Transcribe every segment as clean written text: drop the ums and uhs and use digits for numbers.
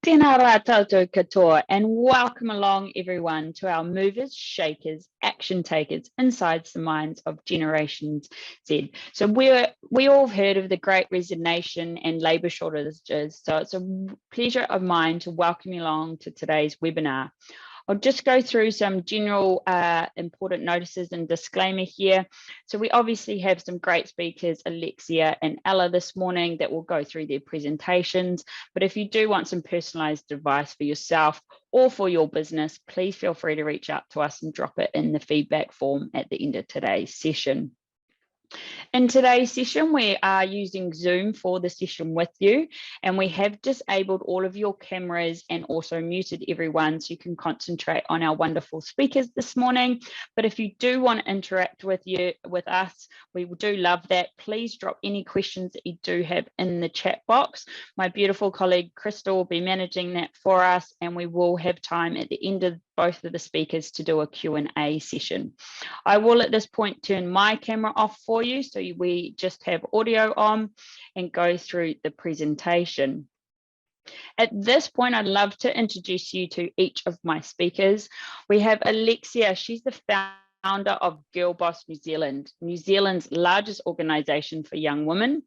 Tēnā rā tātou katoa, and welcome along everyone to our movers, shakers, action takers inside the minds of Generations Z. So we all have heard of the Great Resignation and labour shortages, so it's a pleasure of mine to welcome you along to today's webinar. I'll just go through some general important notices and disclaimer here. So we obviously have some great speakers, Alexia and Ella this morning, that will go through their presentations. But if you do want some personalized advice for yourself or for your business, please feel free to reach out to us and drop it in the feedback form at the end of today's session. In today's session, we are using Zoom for the session with you, and we have disabled all of your cameras and also muted everyone so you can concentrate on our wonderful speakers this morning. But if you do want to interact with us, we do love that. Please drop any questions that you do have in the chat box. My beautiful colleague Crystal will be managing that for us, and we will have time at the end of both of the speakers to do a Q&A session. I will at this point turn my camera off for you so we just have audio on and go through the presentation. At this point, I'd love to introduce you to each of my speakers. We have Alexia. She's the founder of Girl Boss New Zealand, New Zealand's largest organisation for young women.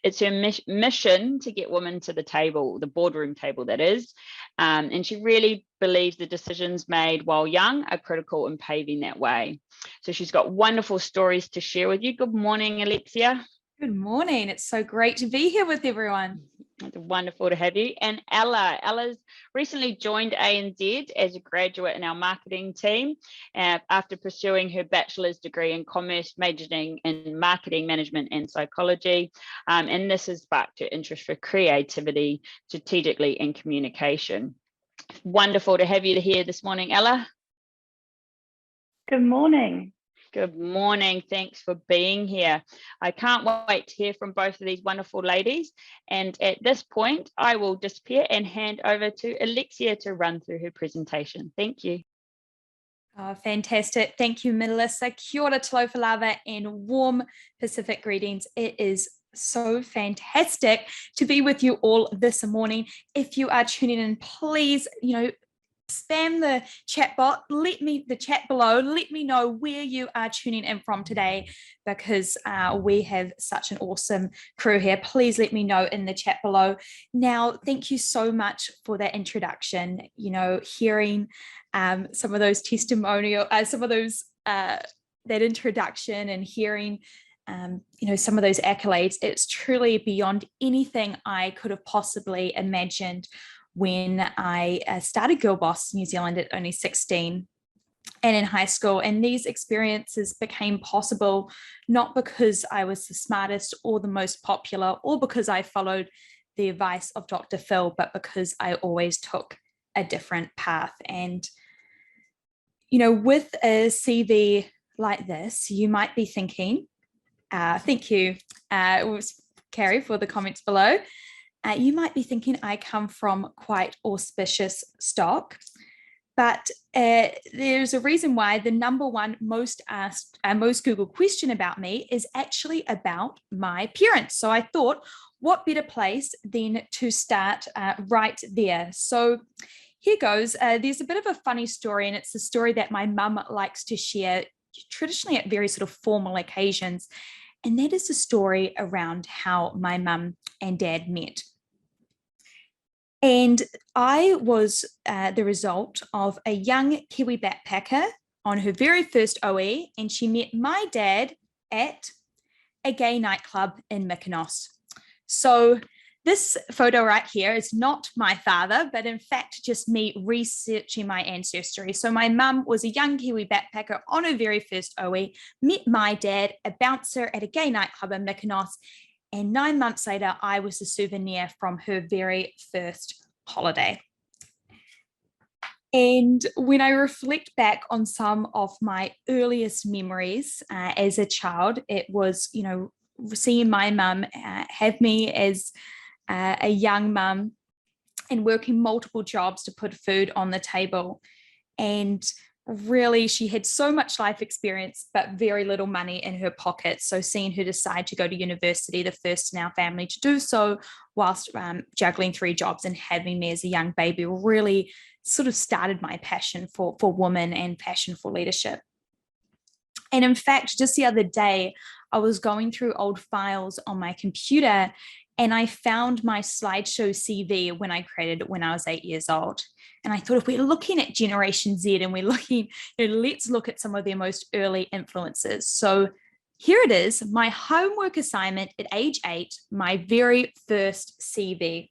It's her mission to get women to the table, the boardroom table that is, and she really believes the decisions made while young are critical in paving that way. So she's got wonderful stories to share with you. Good morning, Alexia. Good morning. It's so great to be here with everyone. It's wonderful to have you. And Ella's recently joined ANZ as a graduate in our marketing team after pursuing her bachelor's degree in commerce, majoring in marketing management and psychology. And this has sparked her interest for creativity, strategically, and communication. Wonderful to have you here this morning, Ella. Good morning. Good morning. Thanks for being here. I can't wait to hear from both of these wonderful ladies. And at this point, I will disappear and hand over to Alexia to run through her presentation. Thank you. Oh, fantastic. Thank you, Melissa. Kia ora talofa lava and warm Pacific greetings. It is so fantastic to be with you all this morning. If you are tuning in, please, spam the chat bot, the chat below, let me know where you are tuning in from today, because we have such an awesome crew here. Please let me know in the chat below. Now, thank you so much for that introduction. Hearing some of those that introduction and hearing some of those accolades, it's truly beyond anything I could have possibly imagined when I started Girl Boss New Zealand at only 16 and in high school. And these experiences became possible not because I was the smartest or the most popular or because I followed the advice of Dr. Phil, but because I always took a different path. And, with a CV like this, you might be thinking, thank you, Carrie, for the comments below. You might be thinking I come from quite auspicious stock, but there's a reason why the number one most asked, most Googled question about me is actually about my appearance. So I thought, what better place than to start right there? So here goes. There's a bit of a funny story, and it's a story that my mum likes to share traditionally at very sort of formal occasions. And that is the story around how my mum and dad met. And I was the result of a young Kiwi backpacker on her very first OE, and she met my dad at a gay nightclub in Mykonos. So this photo right here is not my father, but in fact, just me researching my ancestry. So my mum was a young Kiwi backpacker on her very first OE, met my dad, a bouncer at a gay nightclub in Mykonos, and 9 months later, I was the souvenir from her very first holiday. And when I reflect back on some of my earliest memories as a child, it was, seeing my mum have me as a young mum and working multiple jobs to put food on the table. And really, she had so much life experience, but very little money in her pocket. So seeing her decide to go to university, the first in our family to do so, whilst juggling 3 jobs and having me as a young baby, really sort of started my passion for women and passion for leadership. And in fact, just the other day, I was going through old files on my computer and I found my slideshow CV when I created it when I was 8 years old. And I thought, if we're looking at Generation Z and we're looking, let's look at some of their most early influences. So here it is, my homework assignment at age 8, my very first CV.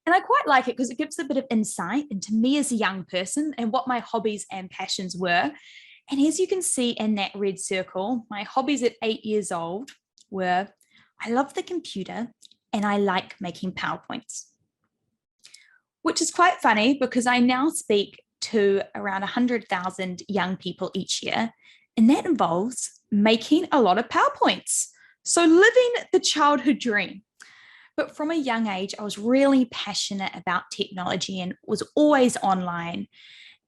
And I quite like it because it gives a bit of insight into me as a young person and what my hobbies and passions were. And as you can see in that red circle, my hobbies at 8 years old were, I love the computer and I like making PowerPoints. Which is quite funny because I now speak to around 100,000 young people each year, and that involves making a lot of PowerPoints. So living the childhood dream. But from a young age, I was really passionate about technology and was always online.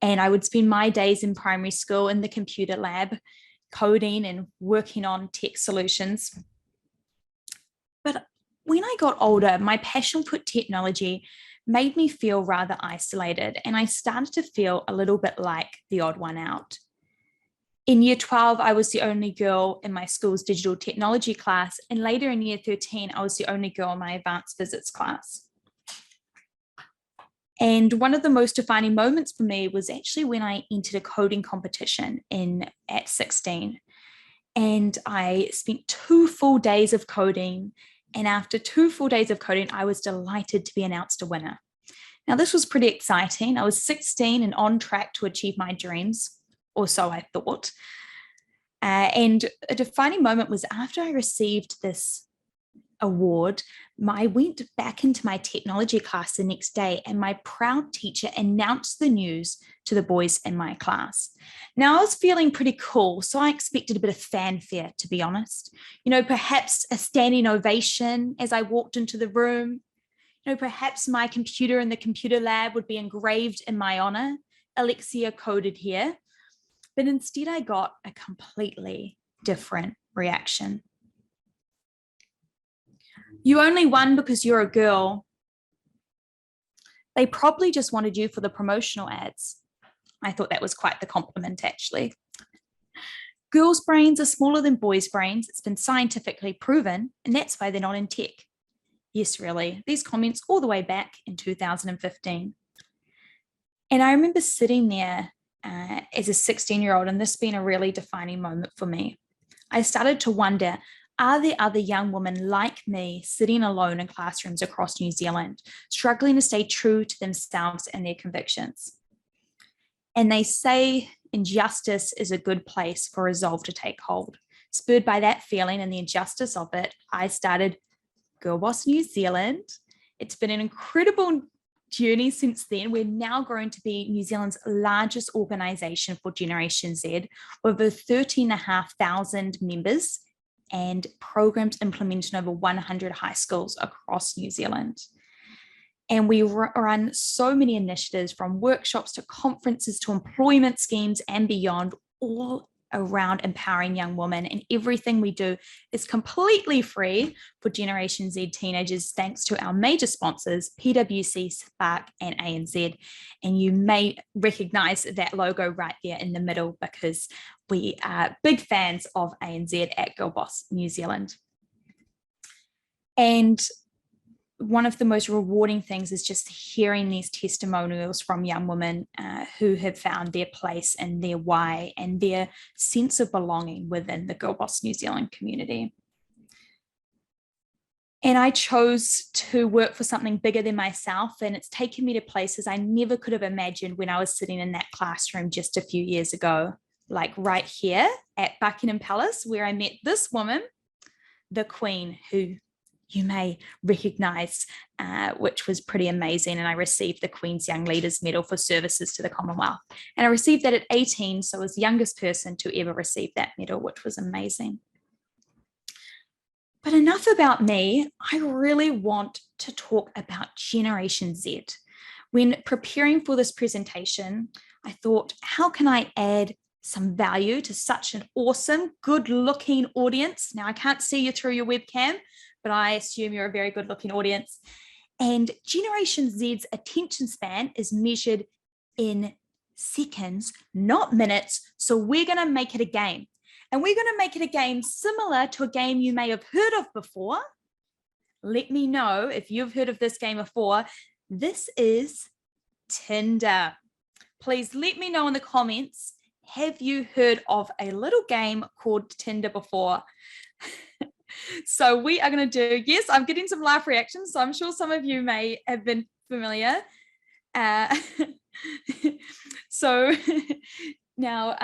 And I would spend my days in primary school in the computer lab, coding and working on tech solutions. But when I got older, my passion for technology made me feel rather isolated, and I started to feel a little bit like the odd one out. In year 12, I was the only girl in my school's digital technology class, and later in year 13, I was the only girl in my advanced physics class. And one of the most defining moments for me was actually when I entered a coding competition at 16. And I spent 2 full days of coding. And after 2 full days of coding, I was delighted to be announced a winner. Now, this was pretty exciting. I was 16 and on track to achieve my dreams, or so I thought. And a defining moment was after I received this award, I went back into my technology class the next day, and my proud teacher announced the news to the boys in my class. Now, I was feeling pretty cool, so I expected a bit of fanfare, to be honest. Perhaps a standing ovation as I walked into the room. Perhaps my computer in the computer lab would be engraved in my honor, Alexia coded here. But instead, I got a completely different reaction. You only won because you're a girl. They probably just wanted you for the promotional ads. I thought that was quite the compliment, actually. Girls' brains are smaller than boys' brains. It's been scientifically proven, and that's why they're not in tech. Yes, really. These comments all the way back in 2015. And I remember sitting there as a 16-year-old, and this being a really defining moment for me. I started to wonder, are there other young women like me sitting alone in classrooms across New Zealand, struggling to stay true to themselves and their convictions? And they say injustice is a good place for resolve to take hold. Spurred by that feeling and the injustice of it, I started Girl Boss New Zealand. It's been an incredible journey since then. We're now growing to be New Zealand's largest organisation for Generation Z, with over 13,500 members and programs implemented in over 100 high schools across New Zealand. And we run so many initiatives, from workshops to conferences to employment schemes and beyond, all around empowering young women. And everything we do is completely free for Generation Z teenagers, thanks to our major sponsors, PwC, Spark, and ANZ. And you may recognize that logo right there in the middle, because we are big fans of ANZ at Girl Boss New Zealand. And one of the most rewarding things is just hearing these testimonials from young women who have found their place and their why and their sense of belonging within the Girl Boss New Zealand community. And I chose to work for something bigger than myself, and it's taken me to places I never could have imagined when I was sitting in that classroom just a few years ago, like right here at Buckingham Palace, where I met this woman, the Queen, who you may recognise, which was pretty amazing. And I received the Queen's Young Leaders Medal for services to the Commonwealth. And I received that at 18, so I was the youngest person to ever receive that medal, which was amazing. But enough about me. I really want to talk about Generation Z. When preparing for this presentation, I thought, how can I add some value to such an awesome, good-looking audience? Now, I can't see you through your webcam, but I assume you're a very good-looking audience. And Generation Z's attention span is measured in seconds, not minutes. So we're going to make it a game. And we're going to make it a game similar to a game you may have heard of before. Let me know if you've heard of this game before. This is Tinder. Please let me know in the comments, have you heard of a little game called Tinder before? So we are going to do, yes, I'm getting some laugh reactions, so I'm sure some of you may have been familiar. So now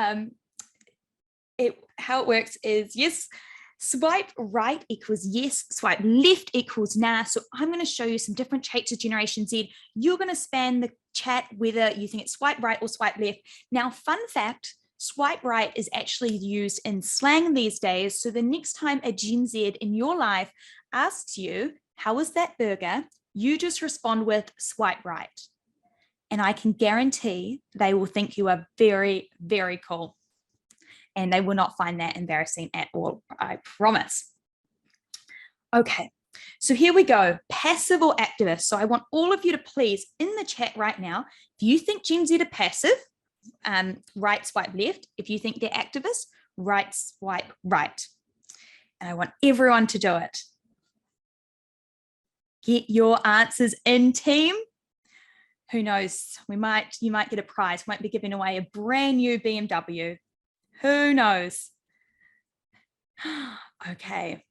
how it works is, yes, swipe right equals yes, swipe left equals nah. So I'm going to show you some different traits of Generation Z. You're going to span the chat whether you think it's swipe right or swipe left. Now, fun fact, swipe right is actually used in slang these days. So the next time a Gen Z in your life asks you, how was that burger? You just respond with swipe right. And I can guarantee they will think you are very, very cool. And they will not find that embarrassing at all, I promise. Okay, so here we go, passive or activist. So I want all of you to please, in the chat right now, if you think Gen Z are passive, right swipe left. If you think they're activists, right swipe right. And I want everyone to do it. Get your answers in, team. Who knows? You might get a prize. We might be giving away a brand new BMW. Who knows? Okay.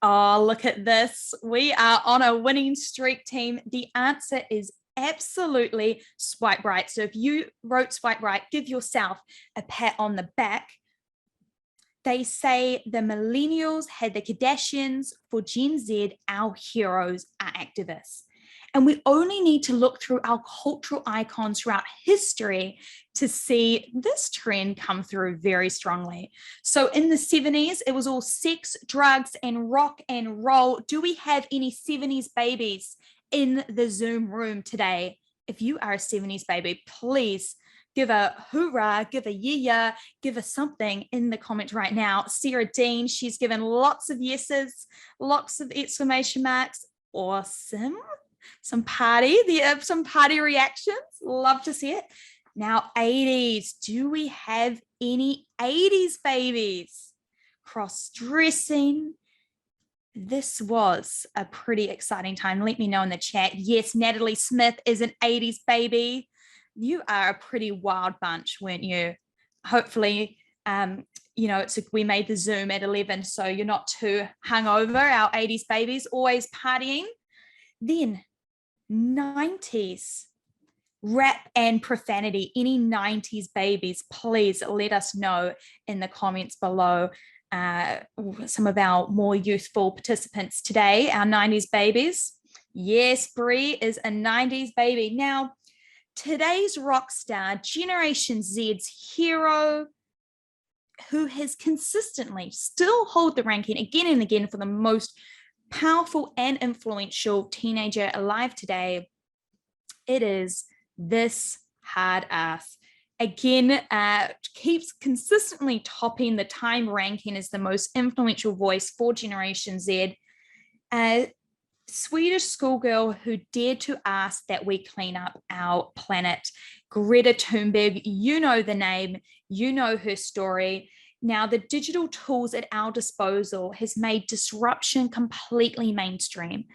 Oh, look at this. We are on a winning streak, team. The answer is absolutely swipe right. So if you wrote swipe right, give yourself a pat on the back. They say the millennials had the Kardashians. For Gen Z, our heroes are activists. And we only need to look through our cultural icons throughout history to see this trend come through very strongly. So in the 70s, it was all sex, drugs, and rock and roll. Do we have any 70s babies in the Zoom room today? If you are a 70s baby, please give a hoorah, give a yeah, give us something in the comments right now. Sarah Dean, she's given lots of yeses, lots of exclamation marks. Awesome. Some party reactions. Love to see it. Now, 80s. Do we have any 80s babies? Cross-dressing. This was a pretty exciting time. Let me know in the chat. Yes, Natalie Smith is an 80s baby. You are a pretty wild bunch, weren't you? Hopefully, we made the Zoom at 11, so you're not too hungover, our 80s babies, always partying. Then 90s, rap and profanity. Any 90s babies, please let us know in the comments below. Some of our more youthful participants today, our 90s babies. Yes, Brie is a 90s baby. Now, today's rock star, Generation Z's hero, who has consistently still hold the ranking again and again for the most powerful and influential teenager alive today, it is this hard ass. Again, keeps consistently topping the Time ranking as the most influential voice for Generation Z. A Swedish schoolgirl who dared to ask that we clean up our planet. Greta Thunberg, you know the name, you know her story. Now, the digital tools at our disposal has made disruption completely mainstream.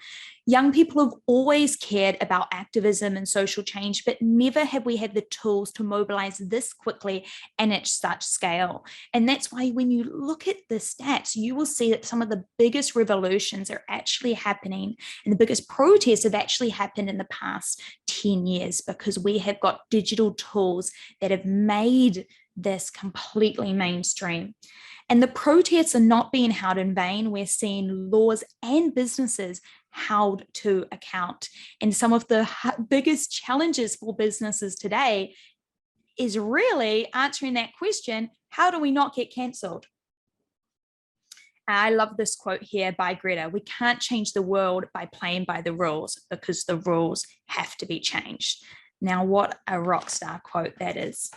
Young people have always cared about activism and social change, but never have we had the tools to mobilize this quickly and at such scale. And that's why when you look at the stats, you will see that some of the biggest revolutions are actually happening and the biggest protests have actually happened in the past 10 years because we have got digital tools that have made this completely mainstream. And the protests are not being held in vain. We're seeing laws and businesses held to account. And some of the biggest challenges for businesses today is really answering that question, how do we not get cancelled? I love this quote here by Greta. We can't change the world by playing by the rules because the rules have to be changed. Now, what a rock star quote that is.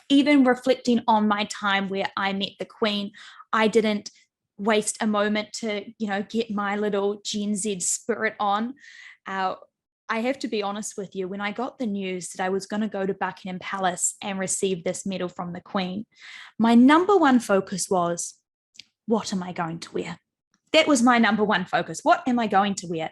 Even reflecting on my time where I met the Queen, I didn't waste a moment to, get my little Gen Z spirit on. I have to be honest with you, when I got the news that I was going to go to Buckingham Palace and receive this medal from the Queen, my number one focus was, what am I going to wear? That was my number one focus. What am I going to wear?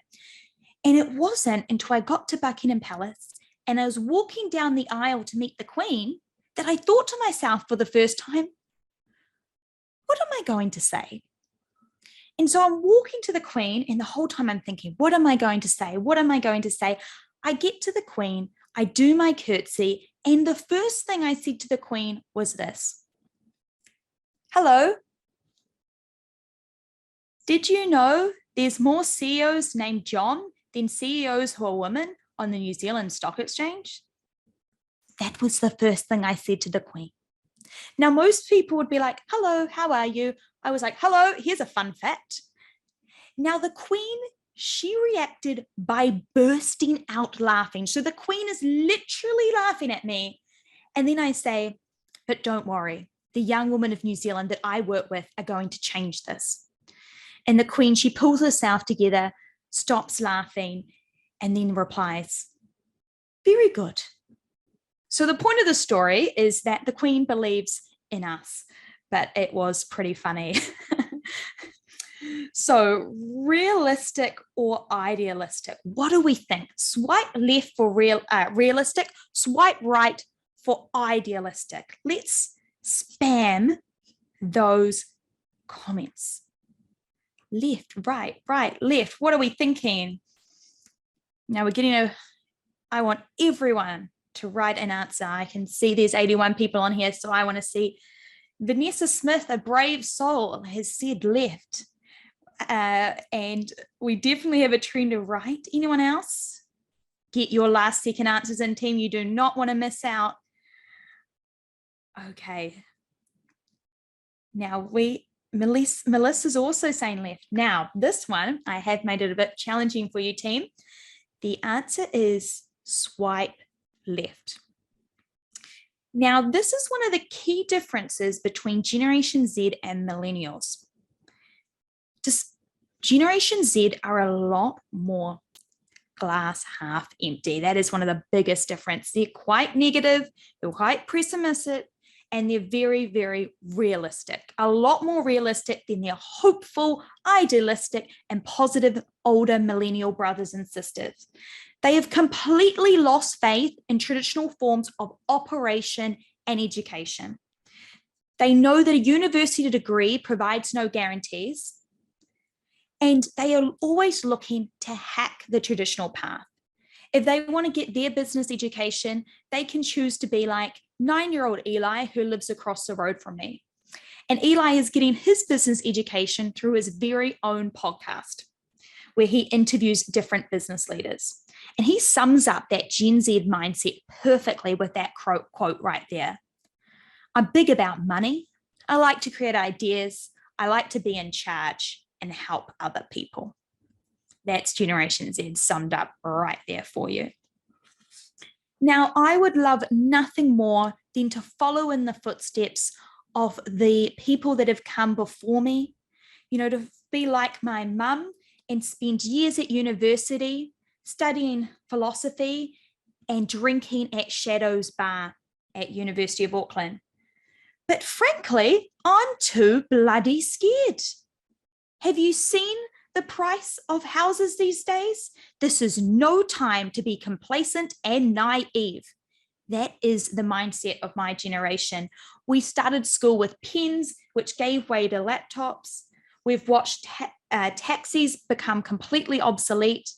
And it wasn't until I got to Buckingham Palace and I was walking down the aisle to meet the Queen that I thought to myself for the first time, what am I going to say? And so I'm walking to the Queen, and the whole time I'm thinking, what am I going to say? What am I going to say? I get to the Queen, I do my curtsy, and the first thing I said to the Queen was this. Hello. Did you know there's more CEOs named John than CEOs who are women on the New Zealand Stock Exchange? That was the first thing I said to the Queen. Now, most people would be like, hello, how are you? I was like, hello, here's a fun fact. Now, the Queen, she reacted by bursting out laughing. So the Queen is literally laughing at me. And then I say, but don't worry, the young women of New Zealand that I work with are going to change this. And the Queen, she pulls herself together, stops laughing, and then replies, very good. So the point of the story is that the Queen believes in us, but it was pretty funny. So realistic or idealistic, what do we think? Swipe left for realistic, swipe right for idealistic. Let's spam those comments. Left, right, left. What are we thinking? Now I want everyone to write an answer. I can see there's 81 people on here, so I want to see. Vanessa Smith, a brave soul, has said left. And we definitely have a trend to right. Anyone else? Get your last second answers in, team. You do not want to miss out. Okay. Now Melissa's also saying left. Now, this one, I have made it a bit challenging for you, team. The answer is swipe left. Now, this is one of the key differences between Generation Z and millennials. Generation Z are a lot more glass half empty. That is one of the biggest differences. They're quite negative, they're quite pessimistic, and they're very, very realistic. A lot more realistic than their hopeful, idealistic, and positive older millennial brothers and sisters. They have completely lost faith in traditional forms of operation and education. They know that a university degree provides no guarantees, and they are always looking to hack the traditional path. If they want to get their business education, they can choose to be like 9-year-old Eli, who lives across the road from me. And Eli is getting his business education through his very own podcast, where he interviews different business leaders. And he sums up that Gen Z mindset perfectly with that quote right there. I'm big about money. I like to create ideas. I like to be in charge and help other people. That's Generation Z summed up right there for you. Now, I would love nothing more than to follow in the footsteps of the people that have come before me, to be like my mum and spend years at university studying philosophy and drinking at Shadows Bar at University of Auckland. But frankly, I'm too bloody scared. Have you seen the price of houses these days? This is no time to be complacent and naive. That is the mindset of my generation. We started school with pens, which gave way to laptops. We've watched taxis become completely obsolete,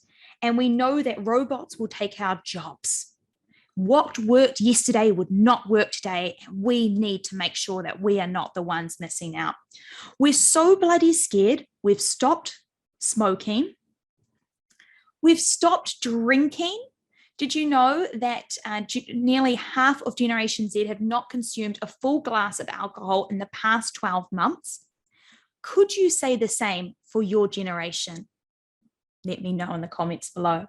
and we know that robots will take our jobs. What worked yesterday would not work today, and we need to make sure that we are not the ones missing out. We're so bloody scared. We've stopped smoking. We've stopped drinking. Did you know that nearly half of Generation Z have not consumed a full glass of alcohol in the past 12 months? Could you say the same for your generation? Let me know in the comments below.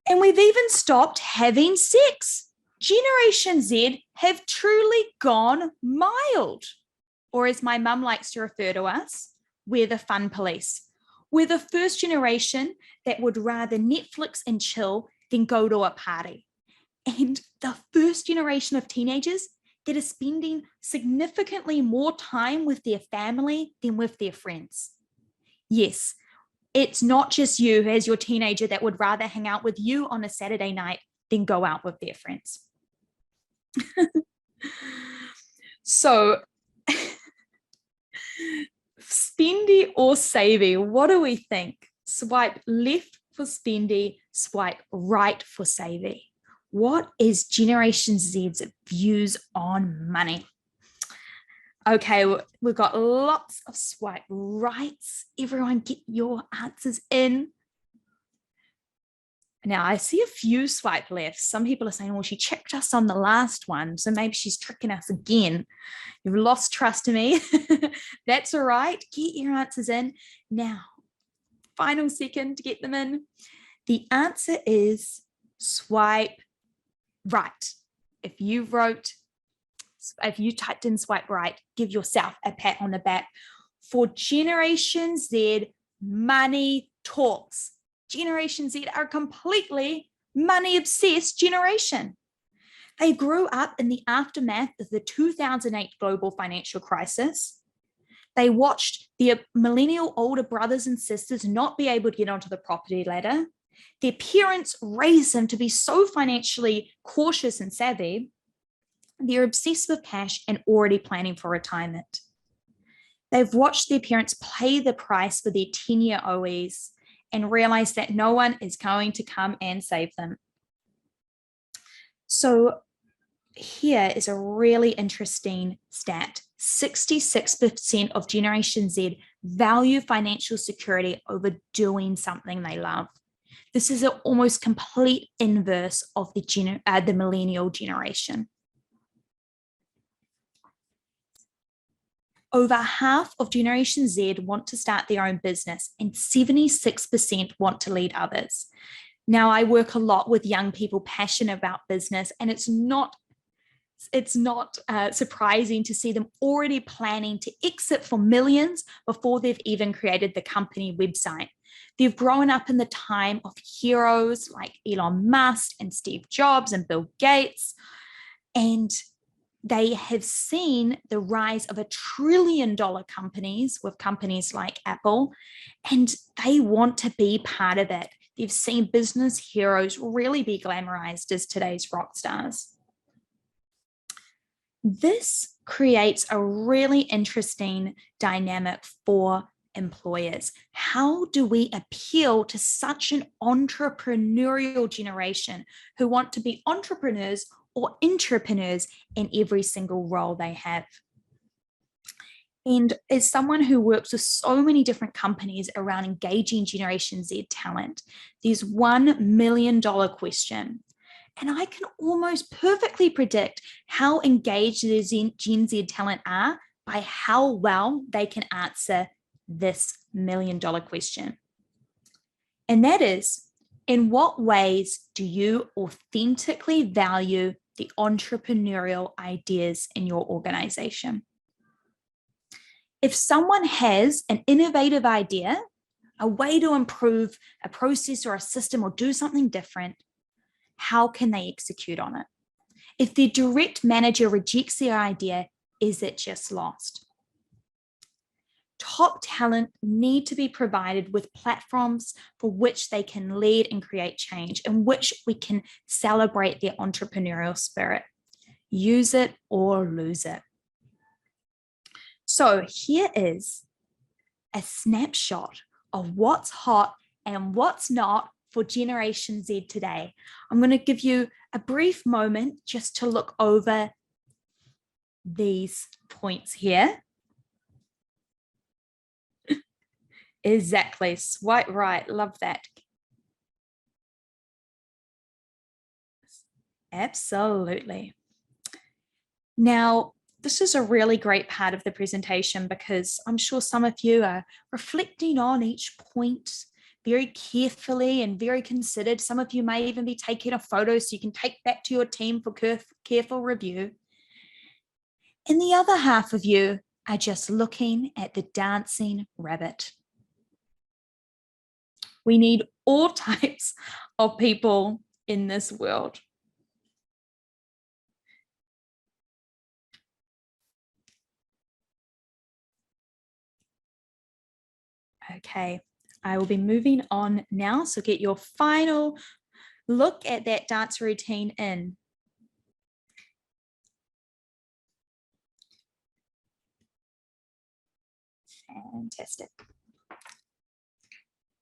And we've even stopped having sex. Generation Z have truly gone mild. Or as my mum likes to refer to us, we're the fun police. We're the first generation that would rather Netflix and chill than go to a party. And the first generation of teenagers that are spending significantly more time with their family than with their friends. Yes, it's not just you as your teenager that would rather hang out with you on a Saturday night than go out with their friends. So, spendy or savvy, what do we think? Swipe left for spendy, swipe right for savvy. What is Generation Z's views on money? Okay, we've got lots of swipe rights. Everyone get your answers in. Now, I see a few swipe lefts. Some people are saying, well, she checked us on the last one, so maybe she's tricking us again. You've lost trust in me. That's all right. Get your answers in. Now, final second to get them in. The answer is swipe right. If you typed in swipe right, give yourself a pat on the back. For Generation Z, money talks. Generation Z are a completely money-obsessed generation. They grew up in the aftermath of the 2008 global financial crisis. They watched their millennial older brothers and sisters not be able to get onto the property ladder. Their parents raised them to be so financially cautious and savvy. They're obsessed with cash and already planning for retirement. They've watched their parents pay the price for their 10-year OEs and realized that no one is going to come and save them. So here is a really interesting stat. 66% of Generation Z value financial security over doing something they love. This is an almost complete inverse of the millennial generation. Over half of Generation Z want to start their own business and 76% want to lead others. Now, I work a lot with young people passionate about business, and it's not surprising to see them already planning to exit for millions before they've even created the company website. They've grown up in the time of heroes like Elon Musk and Steve Jobs and Bill Gates, and they have seen the rise of $1 trillion companies with companies like Apple, and they want to be part of it. They've seen business heroes really be glamorized as today's rock stars. This creates a really interesting dynamic for employers. How do we appeal to such an entrepreneurial generation who want to be entrepreneurs or entrepreneurs in every single role they have? And as someone who works with so many different companies around engaging Generation Z talent, there's $1 million question. And I can almost perfectly predict how engaged the Gen Z talent are by how well they can answer this $1 million question. And that is, in what ways do you authentically value the entrepreneurial ideas in your organization? If someone has an innovative idea, a way to improve a process or a system or do something different, how can they execute on it? If their direct manager rejects their idea, is it just lost? Top talent need to be provided with platforms for which they can lead and create change, in which we can celebrate their entrepreneurial spirit. Use it or lose it. So here is a snapshot of what's hot and what's not for Generation Z today. I'm going to give you a brief moment just to look over these points here. Exactly, swipe right, love that. Absolutely. Now, this is a really great part of the presentation because I'm sure some of you are reflecting on each point, very carefully and very considered. Some of you may even be taking a photo so you can take back to your team for careful review. And the other half of you are just looking at the dancing rabbit. We need all types of people in this world. Okay, I will be moving on now. So get your final look at that dance routine in. Fantastic.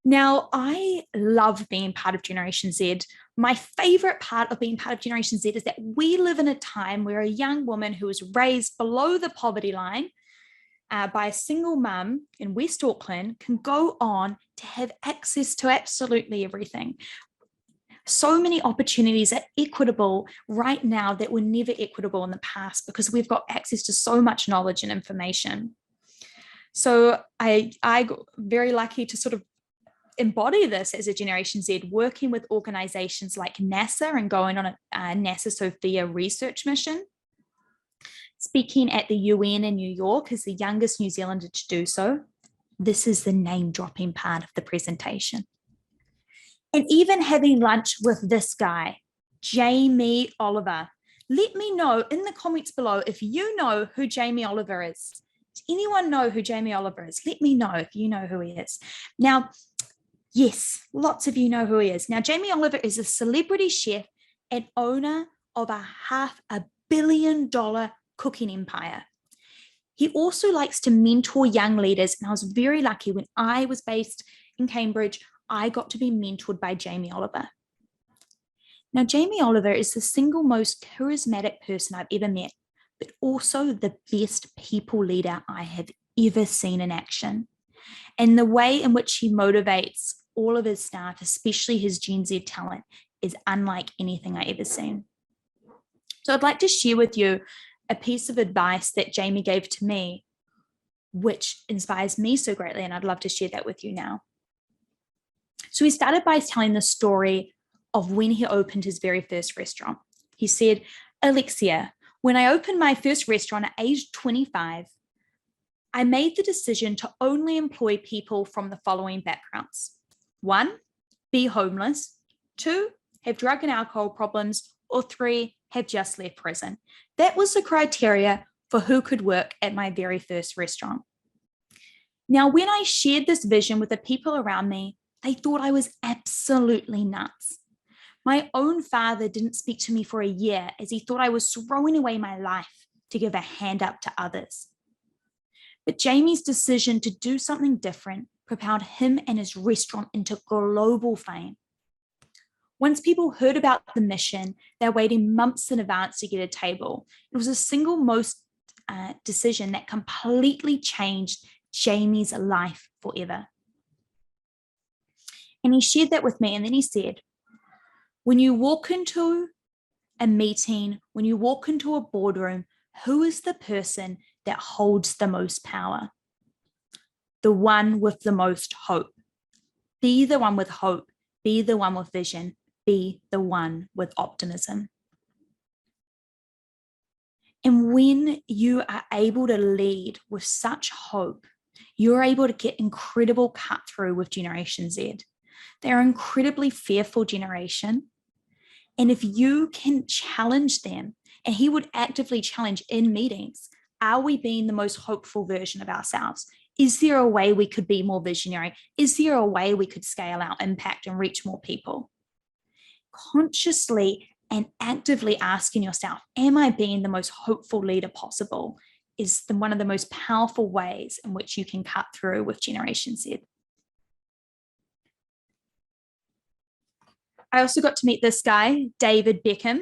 Now, I love being part of Generation Z. My favorite part of being part of Generation Z is that we live in a time where a young woman who was raised below the poverty line by a single mum in West Auckland can go on to have access to absolutely everything. So many opportunities are equitable right now that were never equitable in the past because we've got access to so much knowledge and information. So I got very lucky to sort of embody this as a Generation Z, working with organizations like NASA and going on a NASA Sophia research mission, speaking at the UN in New York as the youngest New Zealander to do so. This is the name dropping part of the presentation. And even having lunch with this guy, Jamie Oliver. Let me know in the comments below if you know who Jamie Oliver is. Does anyone know who Jamie Oliver is? Let me know if you know who he is. Now, yes, lots of you know who he is. Now, Jamie Oliver is a celebrity chef and owner of a $500 million cooking empire. He also likes to mentor young leaders, and I was very lucky when I was based in Cambridge, I got to be mentored by Jamie Oliver. Now, Jamie Oliver is the single most charismatic person I've ever met, but also the best people leader I have ever seen in action. And the way in which he motivates all of his staff, especially his Gen Z talent, is unlike anything I've ever seen. So I'd like to share with you a piece of advice that Jamie gave to me, which inspires me so greatly, and I'd love to share that with you now. So he started by telling the story of when he opened his very first restaurant. He said, "Alexia, when I opened my first restaurant at age 25, I made the decision to only employ people from the following backgrounds. 1, be homeless. 2, have drug and alcohol problems. Or 3, have just left prison. That was the criteria for who could work at my very first restaurant." Now, when I shared this vision with the people around me, they thought I was absolutely nuts. My own father didn't speak to me for a year as he thought I was throwing away my life to give a hand up to others. But Jamie's decision to do something different propelled him and his restaurant into global fame. Once people heard about the mission, they're waiting months in advance to get a table. It was a single most decision that completely changed Jamie's life forever. And he shared that with me. And then he said, when you walk into a meeting, when you walk into a boardroom, who is the person that holds the most power? The one with the most hope. Be the one with hope. Be the one with vision. Be the one with optimism. And when you are able to lead with such hope, you're able to get incredible cut through with Generation Z. They're an incredibly fearful generation. And if you can challenge them, and he would actively challenge in meetings, are we being the most hopeful version of ourselves? Is there a way we could be more visionary? Is there a way we could scale our impact and reach more people? Consciously and actively asking yourself, am I being the most hopeful leader possible, is one of the most powerful ways in which you can cut through with Generation Z. I also got to meet this guy, David Beckham.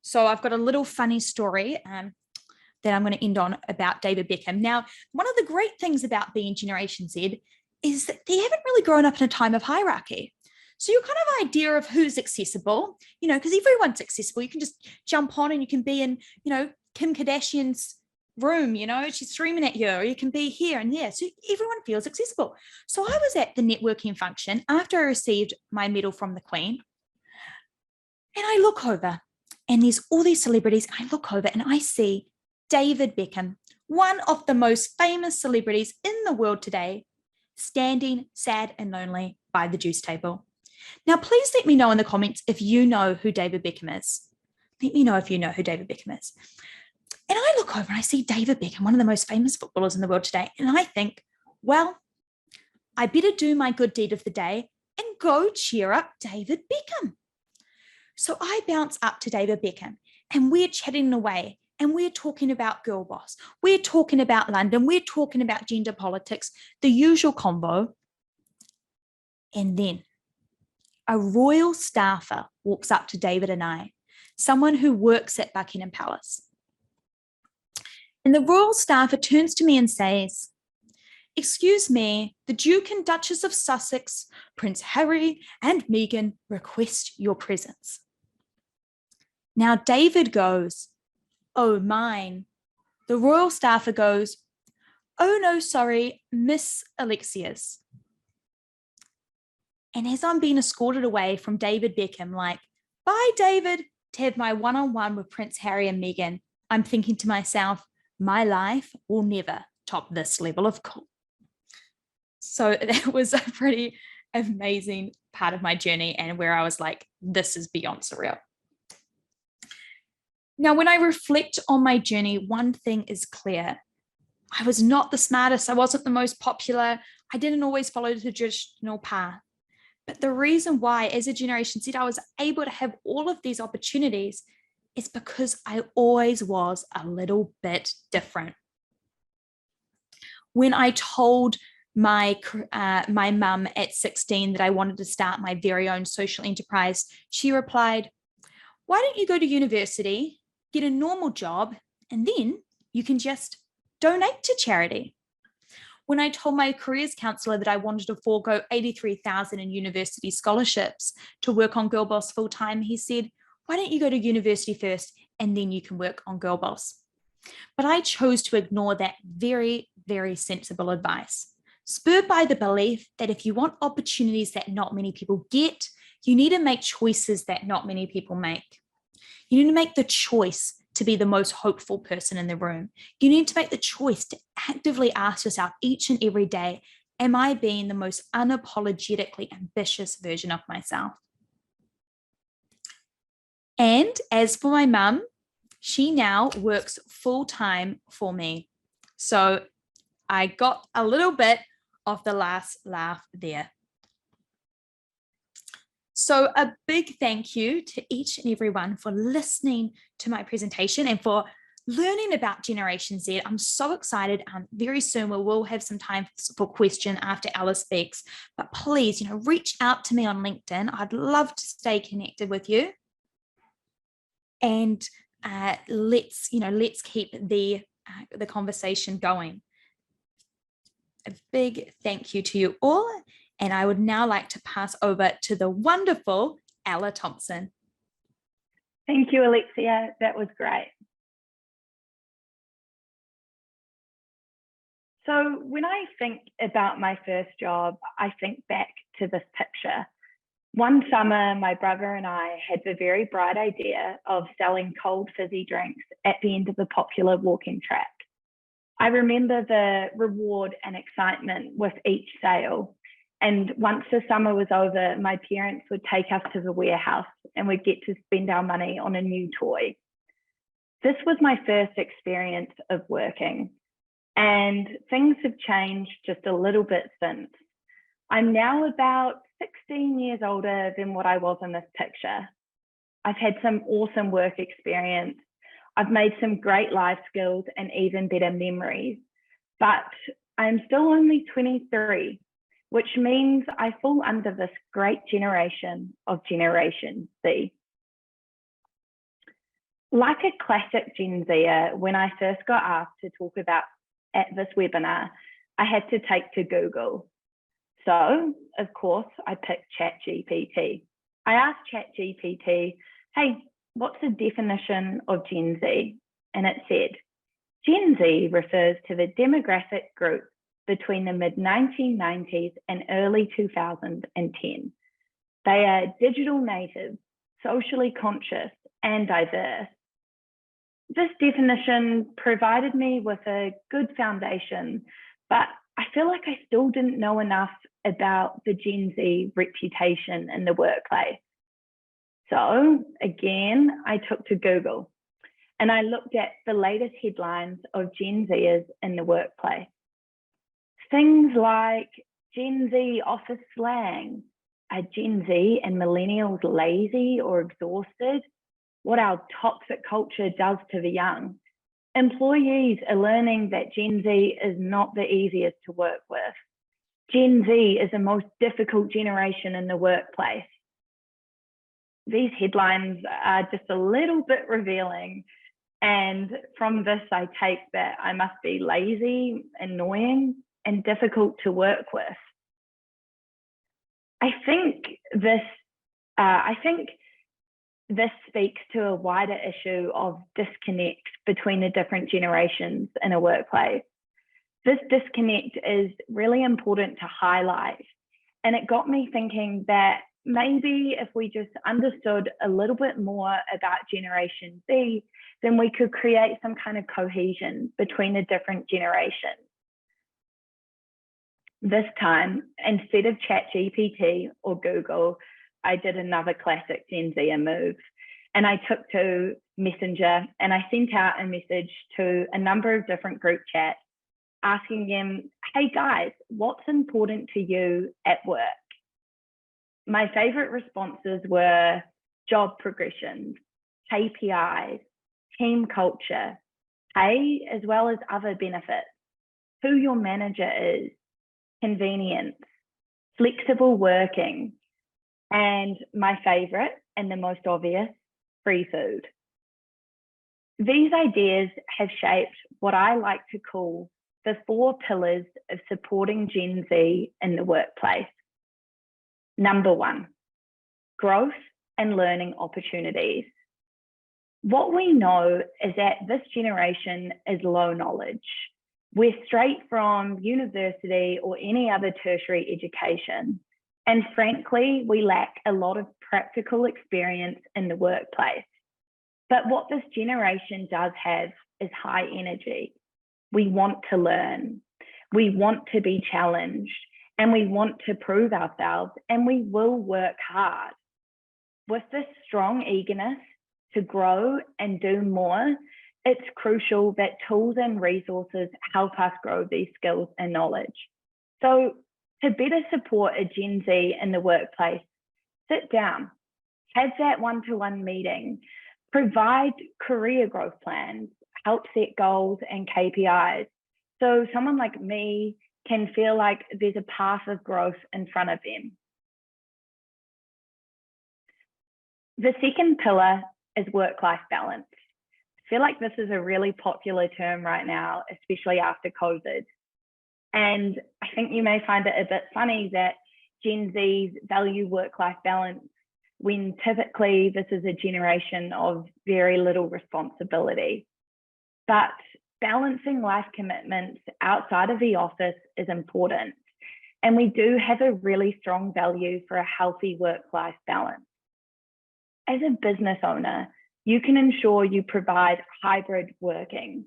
So I've got a little funny story that I'm going to end on about David Beckham. Now, one of the great things about being Generation Z is that they haven't really grown up in a time of hierarchy. So your kind of idea of who's accessible, because everyone's accessible. You can just jump on and you can be in, Kim Kardashian's room, she's streaming at you, or you can be here and there. So everyone feels accessible. So I was at the networking function after I received my medal from the Queen, and I look over and there's all these celebrities. I look over and I see David Beckham, one of the most famous celebrities in the world today, standing sad and lonely by the juice table. Now, please let me know in the comments if you know who David Beckham is. Let me know if you know who David Beckham is. And I look over and I see David Beckham, one of the most famous footballers in the world today. And I think, well, I better do my good deed of the day and go cheer up David Beckham. So I bounce up to David Beckham and we're chatting away and we're talking about Girl Boss. We're talking about London. We're talking about gender politics, the usual combo. And then a royal staffer walks up to David and I, someone who works at Buckingham Palace. And the royal staffer turns to me and says, "Excuse me, the Duke and Duchess of Sussex, Prince Harry and Meghan request your presence." Now David goes, "Oh, mine." The royal staffer goes, "Oh no, sorry, Miss Alexia's." And as I'm being escorted away from David Beckham, like, "Bye, David," to have my one-on-one with Prince Harry and Meghan, I'm thinking to myself, my life will never top this level of cool. So that was a pretty amazing part of my journey, and where I was like, this is beyond surreal. Now, when I reflect on my journey, one thing is clear. I was not the smartest. I wasn't the most popular. I didn't always follow the traditional path. But the reason why, as a Generation Z, I was able to have all of these opportunities is because I always was a little bit different. When I told my mum at 16 that I wanted to start my very own social enterprise, she replied, "Why don't you go to university, get a normal job, and then you can just donate to charity?" When I told my careers counsellor that I wanted to forego $83,000 in university scholarships to work on Girl Boss full time, he said, "Why don't you go to university first and then you can work on Girl Boss?" But I chose to ignore that very, very sensible advice, spurred by the belief that if you want opportunities that not many people get, you need to make choices that not many people make. You need to make the choice to be the most hopeful person in the room. You need to make the choice to actively ask yourself each and every day, am I being the most unapologetically ambitious version of myself? And as for my mum, she now works full-time for me. So I got a little bit of the last laugh there. So a big thank you to each and everyone for listening to my presentation and for learning about Generation Z. I'm so excited. Very soon we will have some time for question after Ella speaks, but please, reach out to me on LinkedIn. I'd love to stay connected with you. And let's keep the conversation going. A big thank you to you all. And I would now like to pass over to the wonderful Ella Thompson. Thank you, Alexia. That was great. So when I think about my first job, I think back to this picture. One summer, my brother and I had the very bright idea of selling cold fizzy drinks at the end of the popular walking track. I remember the reward and excitement with each sale. And once the summer was over, my parents would take us to the warehouse and we'd get to spend our money on a new toy. This was my first experience of working, and things have changed just a little bit since. I'm now about 16 years older than what I was in this picture. I've had some awesome work experience. I've made some great life skills and even better memories, but I'm still only 23. Which means I fall under this great generation of Generation Z. Like a classic Gen Zer, when I first got asked to talk about at this webinar, I had to take to Google. So, of course, I picked ChatGPT. I asked ChatGPT, hey, what's the definition of Gen Z? And it said, Gen Z refers to the demographic group between the mid-1990s and early 2010. They are digital natives, socially conscious, and diverse. This definition provided me with a good foundation, but I feel like I still didn't know enough about the Gen Z reputation in the workplace. So again, I took to Google and I looked at the latest headlines of Gen Zers in the workplace. Things like Gen Z office slang. Are Gen Z and millennials lazy or exhausted? What our toxic culture does to the young. Employees are learning that Gen Z is not the easiest to work with. Gen Z is the most difficult generation in the workplace. These headlines are just a little bit revealing. And from this, I take that I must be lazy, annoying, and difficult to work with. I think this speaks to a wider issue of disconnect between the different generations in a workplace. This disconnect is really important to highlight. And it got me thinking that maybe if we just understood a little bit more about Generation Z, then we could create some kind of cohesion between the different generations. This time, instead of ChatGPT or Google, I did another classic Gen Zer move. And I took to Messenger and I sent out a message to a number of different group chats asking them, hey guys, what's important to you at work? My favorite responses were job progression, KPIs, team culture, pay, as well as other benefits, who your manager is, convenience, flexible working, and my favorite and the most obvious, free food. These ideas have shaped what I like to call the 4 pillars of supporting Gen Z in the workplace. Number 1, growth and learning opportunities. What we know is that this generation is low knowledge. We're straight from university or any other tertiary education. And frankly, we lack a lot of practical experience in the workplace. But what this generation does have is high energy. We want to learn, we want to be challenged, and we want to prove ourselves, and we will work hard. With this strong eagerness to grow and do more, it's crucial that tools and resources help us grow these skills and knowledge. So to better support a Gen Z in the workplace, sit down, have that one-to-one meeting, provide career growth plans, help set goals and KPIs. So someone like me can feel like there's a path of growth in front of them. The second pillar is work-life balance. I feel like this is a really popular term right now, especially after COVID. And I think you may find it a bit funny that Gen Zs value work-life balance when typically this is a generation of very little responsibility. But balancing life commitments outside of the office is important. And we do have a really strong value for a healthy work-life balance. As a business owner, you can ensure you provide hybrid working,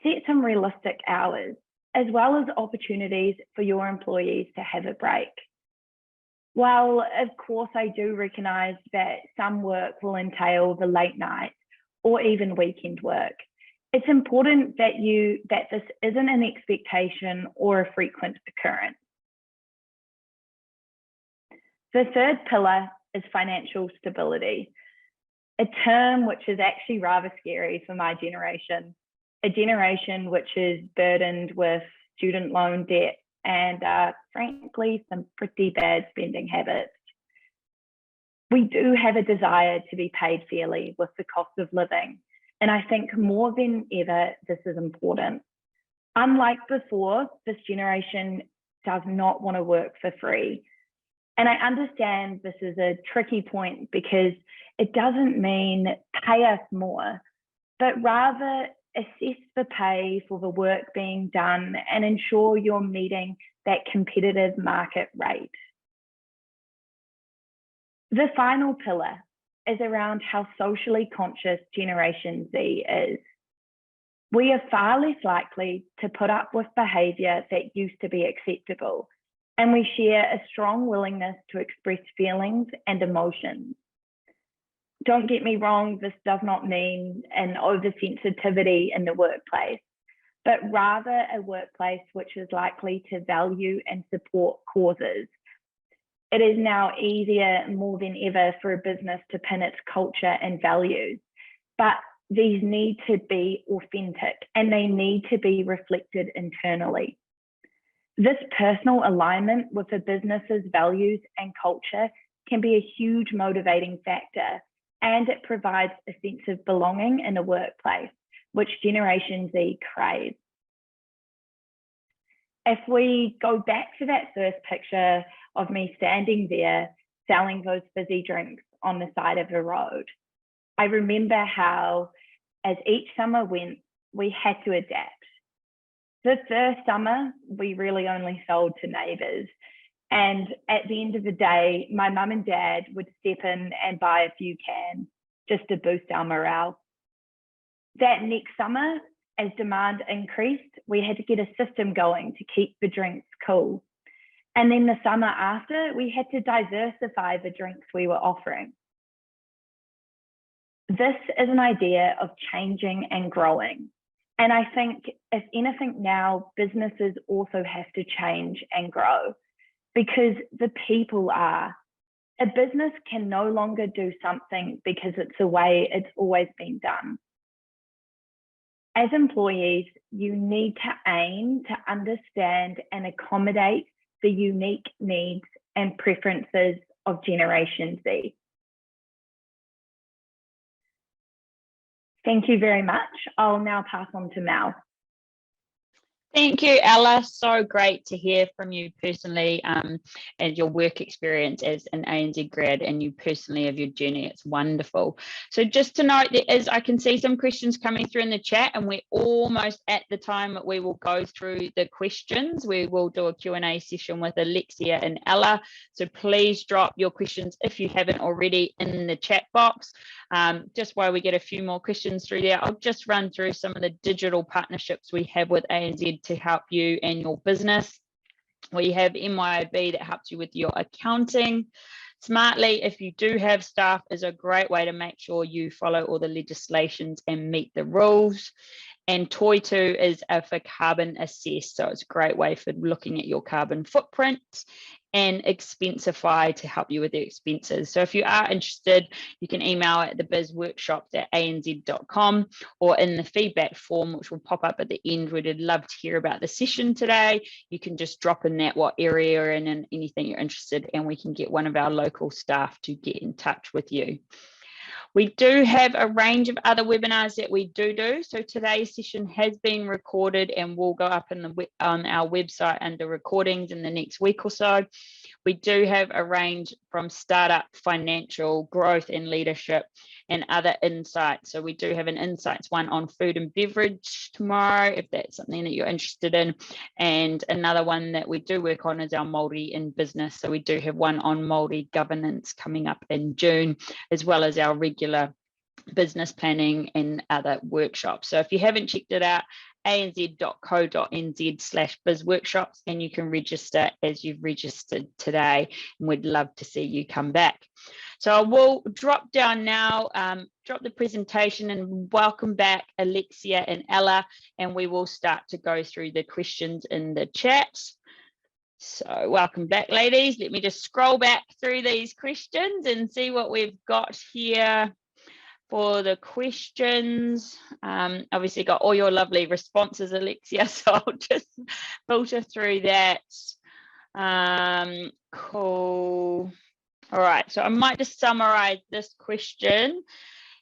set some realistic hours, as well as opportunities for your employees to have a break. While, of course, I do recognize that some work will entail the late night or even weekend work, it's important that this isn't an expectation or a frequent occurrence. The third pillar is financial stability, a term which is actually rather scary for my generation, a generation which is burdened with student loan debt and frankly, some pretty bad spending habits. We do have a desire to be paid fairly with the cost of living. And I think more than ever, this is important. Unlike before, this generation does not want to work for free. And I understand this is a tricky point because it doesn't mean pay us more, but rather assess the pay for the work being done, and ensure you're meeting that competitive market rate. The final pillar is around how socially conscious Generation Z is. We are far less likely to put up with behaviour that used to be acceptable, and we share a strong willingness to express feelings and emotions. Don't get me wrong, this does not mean an oversensitivity in the workplace, but rather a workplace which is likely to value and support causes. It is now easier more than ever for a business to pin its culture and values, but these need to be authentic and they need to be reflected internally. This personal alignment with a business's values and culture can be a huge motivating factor, and it provides a sense of belonging in a workplace, which Generation Z craves. If we go back to that first picture of me standing there selling those fizzy drinks on the side of the road, I remember how, as each summer went, we had to adapt. The first summer, we really only sold to neighbours. And at the end of the day, my mum and dad would step in and buy a few cans just to boost our morale. That next summer, as demand increased, we had to get a system going to keep the drinks cool. And then the summer after, we had to diversify the drinks we were offering. This is an idea of changing and growing. And I think, if anything now, businesses also have to change and grow, because the people are. A business can no longer do something because it's the way it's always been done. As employees, you need to aim to understand and accommodate the unique needs and preferences of Generation Z. Thank you very much. I'll now pass on to Mel. Thank you, Ella. So great to hear from you personally and your work experience as an ANZ grad, and you personally of your journey. It's wonderful. So just to note, I can see some questions coming through in the chat, and we're almost at the time that we will go through the questions. We will do a Q&A session with Alexia and Ella. So please drop your questions if you haven't already in the chat box. Just while we get a few more questions through there, I'll just run through some of the digital partnerships we have with ANZ to help you and your business. We have MYOB that helps you with your accounting. Smartly, if you do have staff, is a great way to make sure you follow all the legislations and meet the rules. And Toitū is for carbon assess, so it's a great way for looking at your carbon footprint. And Expensify to help you with the expenses. So if you are interested, you can email at thebizworkshops@anz.com, or in the feedback form, which will pop up at the end. We'd love to hear about the session today. You can just drop in that what area you're in and anything you're interested in, and we can get one of our local staff to get in touch with you. We do have a range of other webinars that we do. So today's session has been recorded and will go up on our website under recordings in the next week or so. We do have a range from startup, financial, growth and leadership, and other insights. So we do have an insights one on food and beverage tomorrow, if that's something that you're interested in. And another one that we do work on is our Māori in business. So we do have one on Māori governance coming up in June, as well as our regular business planning and other workshops. So if you haven't checked it out, anz.co.nz/bizworkshops, and you can register as you've registered today, and we'd love to see you come back. So I will drop down now, drop the presentation, and welcome back Alexia and Ella, and we will start to go through the questions in the chat. So welcome back, ladies. Let me just scroll back through these questions and see what we've got here for the questions. Obviously got all your lovely responses, Alexia, so I'll just filter through that. Cool. All right, so I might just summarize this question.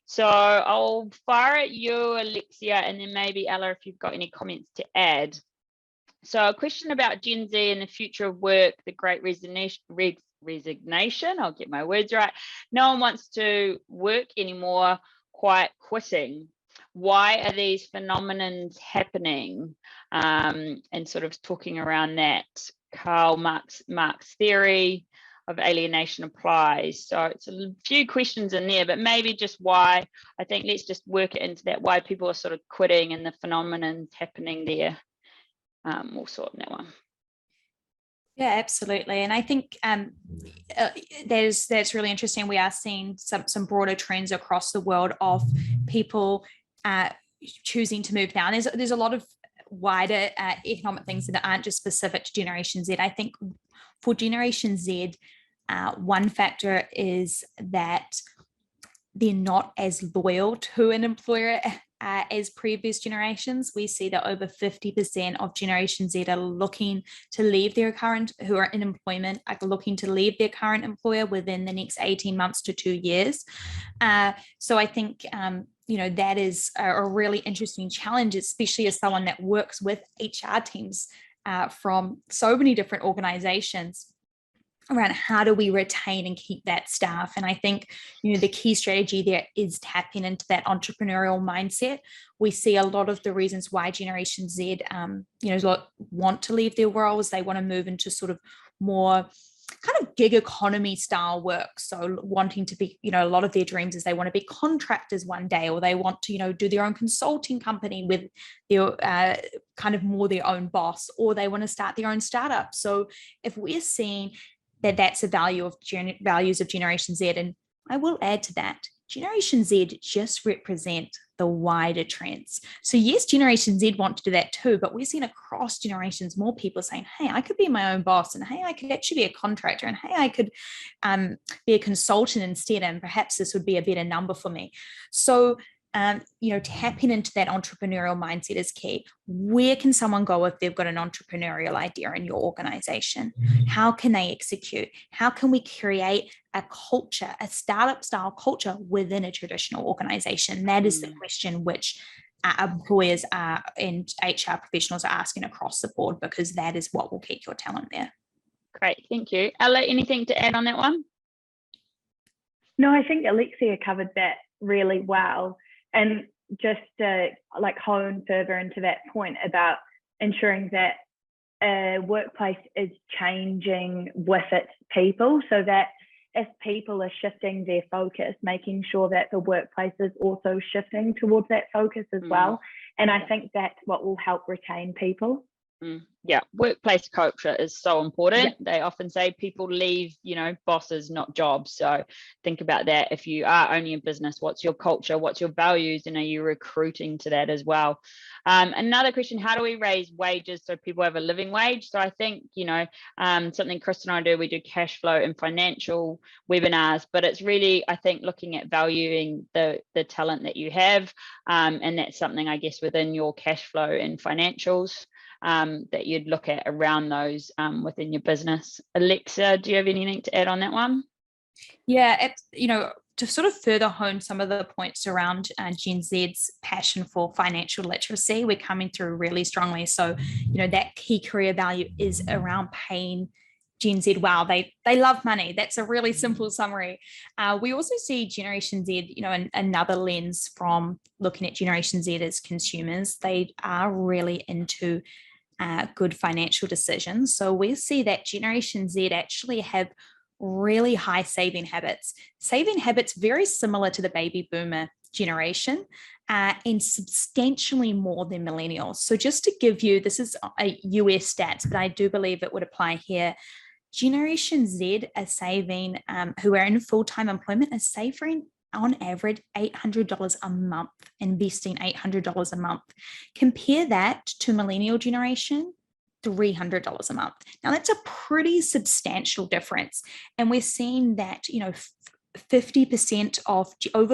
So I'll fire at you, Alexia, and then maybe Ella, if you've got any comments to add. So a question about Gen Z and the future of work, the great resignation, I'll get my words right. No one wants to work anymore, quite quitting. why are these phenomenons happening, and sort of talking around that. Karl Marx theory of alienation applies. So it's a few questions in there, but maybe just why. I think let's just work it into that, why people are sort of quitting and the phenomenons happening there. We'll sort that one. Yeah, absolutely. And I think that's really interesting. We are seeing some broader trends across the world of people choosing to move now. And there's a lot of wider economic things that aren't just specific to Generation Z. I think for Generation Z, one factor is that they're not as loyal to an employer as previous generations. We see that over 50% of Generation Z are looking to leave their current, who are in employment, are looking to leave their current employer within the next 18 months to 2 years. So I think, that is a really interesting challenge, especially as someone that works with HR teams from so many different organizations, around how do we retain and keep that staff. And I think, the key strategy there is tapping into that entrepreneurial mindset. We see a lot of the reasons why Generation Z, want to leave their roles. They want to move into sort of more kind of gig economy style work. So wanting to be, a lot of their dreams is they want to be contractors one day, or they want to, do their own consulting company with their kind of more their own boss, or they want to start their own startup. So if we're seeing that's a values of Generation Z. And I will add to that, Generation Z just represent the wider trends. So yes, Generation Z want to do that too, but we're seeing across generations more people saying, hey, I could be my own boss, and hey, I could actually be a contractor, and hey, I could be a consultant instead, and perhaps this would be a better number for me. So tapping into that entrepreneurial mindset is key. Where can someone go if they've got an entrepreneurial idea in your organization? How can they execute? How can we create a culture, a startup style culture within a traditional organization? That is the question which employers are and HR professionals are asking across the board, because that is what will keep your talent there. Great, thank you. Ella, anything to add on that one? No, I think Alexia covered that really well. And just to hone further into that point about ensuring that a workplace is changing with its people, so that if people are shifting their focus, making sure that the workplace is also shifting towards that focus as well. And I think that's what will help retain people. Yeah, workplace culture is so important. Yeah. They often say people leave, bosses, not jobs. So think about that. If you are owning a business, what's your culture? What's your values? And are you recruiting to that as well? Another question, how do we raise wages so people have a living wage? So I think, something Chris and I do, we do cash flow and financial webinars, but it's really, I think, looking at valuing the talent that you have. And that's something, I guess, within your cash flow and financials. That you'd look at around those within your business. Alexa, do you have anything to add on that one? Yeah, to sort of further hone some of the points around Gen Z's passion for financial literacy, we're coming through really strongly. So, that key career value is around paying Gen Z well. They love money. That's a really simple summary. We also see Generation Z, in another lens from looking at Generation Z as consumers. They are really into good financial decisions. So we see that Generation Z actually have really high saving habits very similar to the baby boomer generation, and substantially more than millennials. So just to give you, this is a US stats, but I do believe it would apply here. Generation Z are saving, who are in full-time employment, are saving on average $800 a month, investing $800 a month. Compare that to millennial generation, $300 a month. Now that's a pretty substantial difference. And we're seeing that, over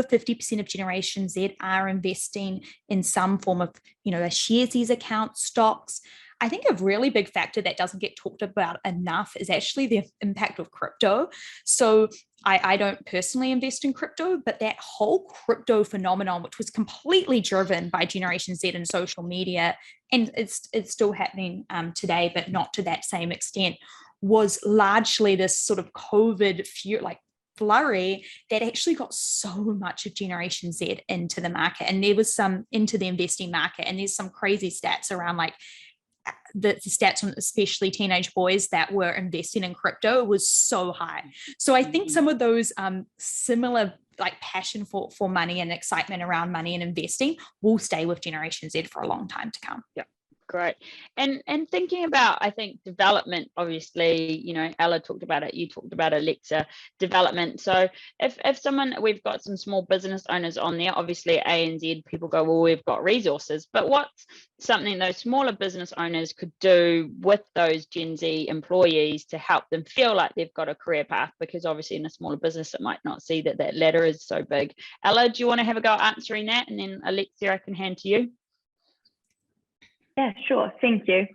50% of Generation Z are investing in some form of, a Sharesies account, stocks. I think a really big factor that doesn't get talked about enough is actually the impact of crypto. So I don't personally invest in crypto, but that whole crypto phenomenon, which was completely driven by Generation Z and social media, and it's still happening today, but not to that same extent, was largely this sort of COVID fear, flurry that actually got so much of Generation Z into the market, and there was some into the investing market, and there's some crazy stats around like the stats on especially teenage boys that were investing in crypto was so high. So I think some of those similar like passion for money and excitement around money and investing will stay with Generation Z for a long time to come. Yeah. Great. And thinking about, I think, development, obviously, you know, Ella talked about it, you talked about Alexa, development. So if someone, we've got some small business owners on there, obviously ANZ, people go, well, we've got resources, but what's something those smaller business owners could do with those Gen Z employees to help them feel like they've got a career path? Because obviously in a smaller business, it might not see that ladder is so big. Ella, do you want to have a go at answering that? And then Alexia, I can hand to you. Yeah, sure. Thank you.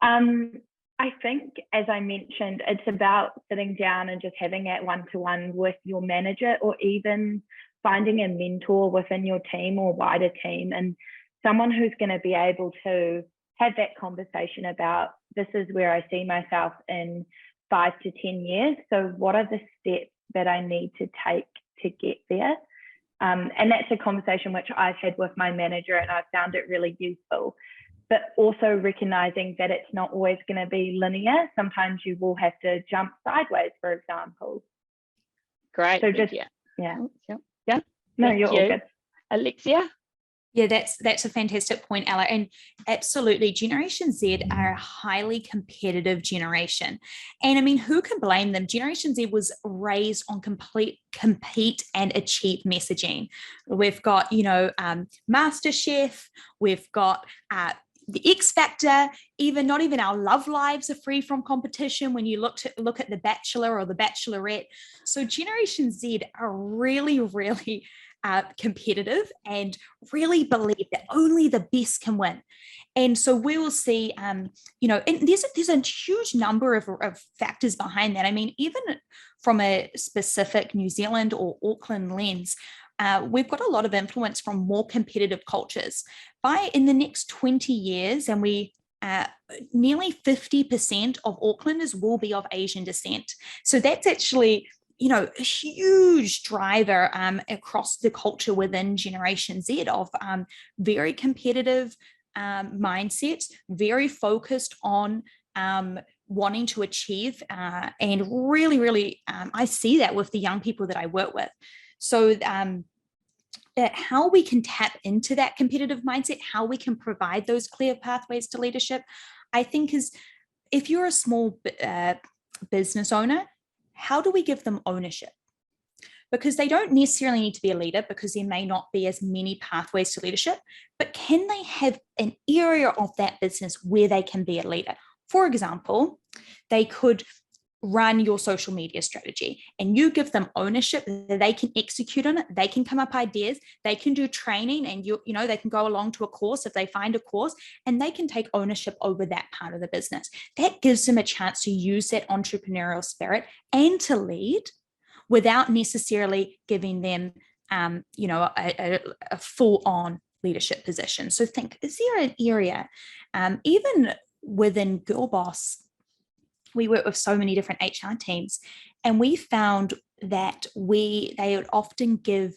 I think, as I mentioned, it's about sitting down and just having that one-to-one with your manager, or even finding a mentor within your team or wider team, and someone who's going to be able to have that conversation about, this is where I see myself in 5 to 10 years. So what are the steps that I need to take to get there? And that's a conversation which I've had with my manager, and I've found it really useful. But also recognizing that it's not always going to be linear. Sometimes you will have to jump sideways, for example. Great. So just, yeah. No, you're all good. Alexia? Yeah, that's a fantastic point, Ella. And absolutely, Generation Z are a highly competitive generation. And I mean, who can blame them? Generation Z was raised on compete and achieve messaging. We've got, MasterChef, we've got the X Factor, not even our love lives are free from competition when you look at The Bachelor or The Bachelorette. So Generation Z are really, really competitive and really believe that only the best can win. And so we will see, and there's a huge number of factors behind that. I mean, even from a specific New Zealand or Auckland lens, we've got a lot of influence from more competitive cultures. In the next 20 years, and nearly 50% of Aucklanders will be of Asian descent. So that's actually, a huge driver across the culture within Generation Z of very competitive mindsets, very focused on wanting to achieve, and really, really, I see that with the young people that I work with. So how we can tap into that competitive mindset, how we can provide those clear pathways to leadership, I think is, if you're a small business owner, how do we give them ownership? Because they don't necessarily need to be a leader, because there may not be as many pathways to leadership, but can they have an area of that business where they can be a leader? For example, they could run your social media strategy, and you give them ownership that they can execute on it. They can come up ideas, they can do training, and they can go along to a course if they find a course, and they can take ownership over that part of the business. That gives them a chance to use that entrepreneurial spirit and to lead without necessarily giving them a full-on leadership position. So think, is there an area, even within Girl Boss, we work with so many different HR teams, and we found that they would often give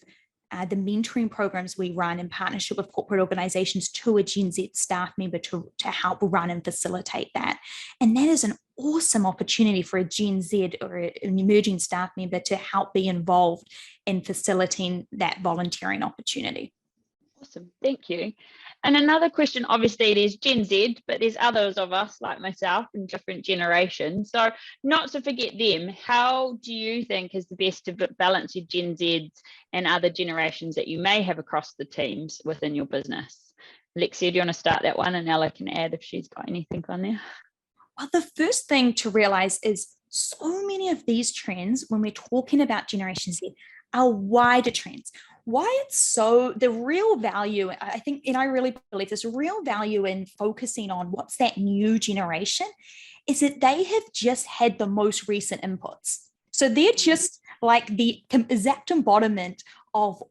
the mentoring programs we run in partnership with corporate organizations to a Gen Z staff member to help run and facilitate that. And that is an awesome opportunity for a Gen Z or an emerging staff member to help be involved in facilitating that volunteering opportunity. Awesome, thank you. And another question, obviously there's Gen Z, but there's others of us like myself in different generations. So not to forget them, how do you think is the best to balance your Gen Zs and other generations that you may have across the teams within your business? Alexia, do you want to start that one, and Ella can add if she's got anything on there? Well, the first thing to realize is so many of these trends, when we're talking about Generation Z, are wider trends. Why it's so, the real value, I think, and I really believe there's real value in focusing on what's that new generation, is that they have just had the most recent inputs. So they're just like the exact embodiment of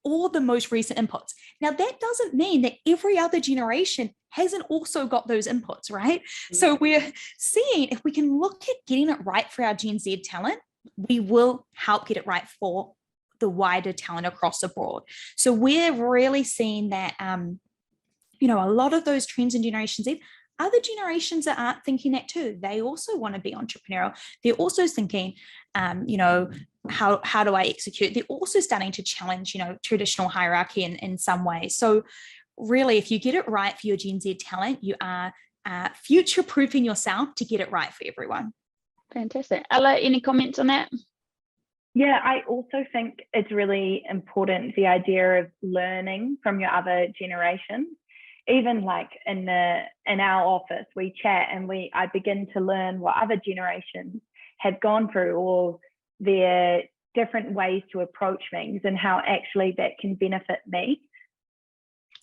all the most recent inputs. Now, that doesn't mean that every other generation hasn't also got those inputs, right? Mm-hmm. So we're seeing, if we can look at getting it right for our Gen Z talent, we will help get it right for the wider talent across the board. So we're really seeing that, you know, a lot of those trends in Generation Z, other generations that aren't thinking that too. They also want to be entrepreneurial. They're also thinking, you know, how do I execute? They're also starting to challenge, you know, traditional hierarchy in some ways. So really, if you get it right for your Gen Z talent, you are future-proofing yourself to get it right for everyone. Fantastic. Ella, any comments on that? Yeah, I also think it's really important, the idea of learning from your other generations. Even like in our office, we chat and I begin to learn what other generations have gone through, or their different ways to approach things, and how actually that can benefit me.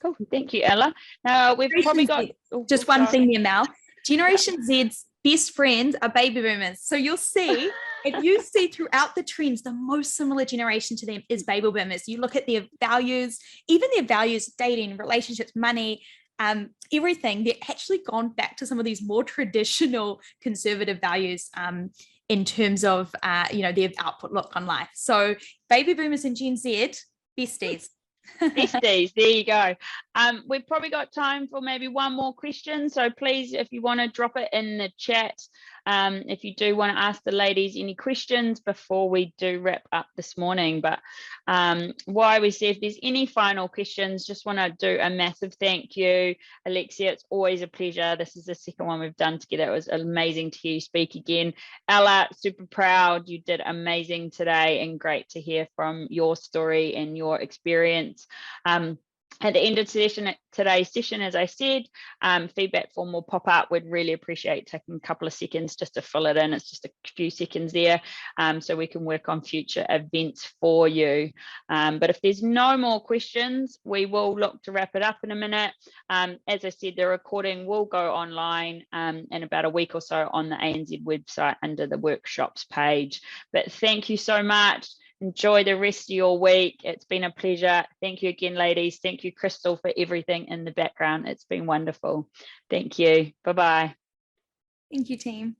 Cool. Thank you, Ella. Now we've probably got just one thing there, Mel. Generation Z's best friends are baby boomers. So you'll see, if you see throughout the trends, the most similar generation to them is baby boomers. You look at their values, even their values, dating, relationships, money, everything. They're actually gone back to some of these more traditional conservative values in terms of, you know, their output look on life. So baby boomers and Gen Z, besties. Besties, there you go. We've probably got time for maybe one more question. So please, if you want to drop it in the chat, if you do want to ask the ladies any questions before we do wrap up this morning. But while we see if there's any final questions, just want to do a massive thank you, Alexia. It's always a pleasure. This is the second one we've done together. It was amazing to hear you speak again. Ella, super proud. You did amazing today, and great to hear from your story and your experience. At the end of today's session, as I said, feedback form will pop up. We'd really appreciate taking a couple of seconds just to fill it in. It's just a few seconds there, so we can work on future events for you. But if there's no more questions, we will look to wrap it up in a minute. As I said, the recording will go online in about a week or so on the ANZ website under the workshops page. But thank you so much. Enjoy the rest of your week. It's been a pleasure. Thank you again, ladies. Thank you, Crystal, for everything in the background. It's been wonderful. Thank you. Bye-bye. Thank you, team.